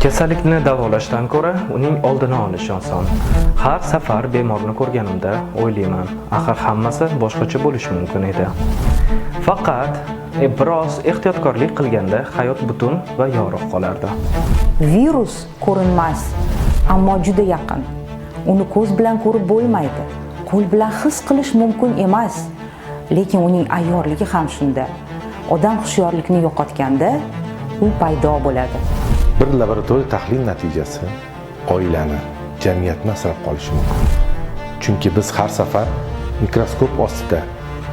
Kasallikni davolashdan ko'ra uning oldini olish oson. Har safar bemorni ko'rganimda o'ylayman, axir hammasi boshqacha bo'lishi mumkin edi. Faqat biroz ehtiyotkorlik qilganda hayot butun va yorug' qolardi. Virus ko'rinmas, ammo juda yaqin. Uni ko'z bilan ko'rib bo'lmaydi. Qo'l bilan his qilish mumkin emas. Lekin uning ayyorligi ham shunda. Odam hushyorlikni yo'qotganda u paydo bo'ladi. Bir laboratoriya tahlil natijasi oilani, jamiyatni asrab qolishi mumkin. Chunki biz har safar mikroskop ostida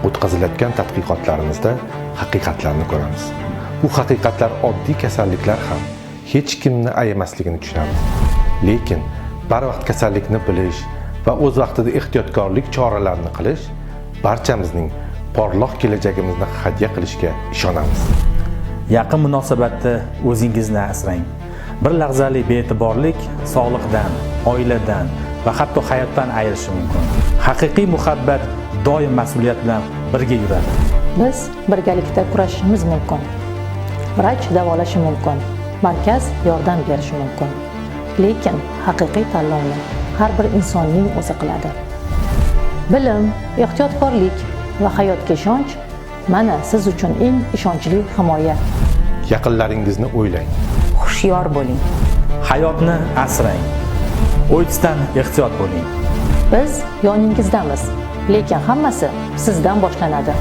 o'tkaziladigan tadqiqotlarimizda haqiqatlarni ko'ramiz. Bu haqiqatlar oddiy kasalliklar ham hech kimni ayamasligini tushunamiz. Lekin barvaqt kasallikni bilish va o'z vaqtida ehtiyotkorlik choralarini qilish barchamizning porloq kelajagimizni hadya qilishga ishonamiz. Yaqin munosabatda o'zingizni asrang. Bir lahzalik be'tiborlik sog'liqdan, oiladan va hatto hayotdan ayirishi mumkin. Haqiqiy muhabbat doim mas'uliyat bilan birga yuradi. Biz birgalikda kurashishimiz mumkin. Vrach davolashi mumkin. Markaz yordam berishi mumkin. Lekin haqiqiy tanlovni har bir insonning o'zi qiladi. Bilim, ehtiyotkorlik va hayotga ishonch mana siz uchun eng ishonchli himoya. Yaqinlaringizni o'ylang. Hushyor bo'ling. Hayotni asrang. AIDS-dan ehtiyot bo'ling. Biz yoningizdamiz, lekin hammasi sizdan boshlanadi.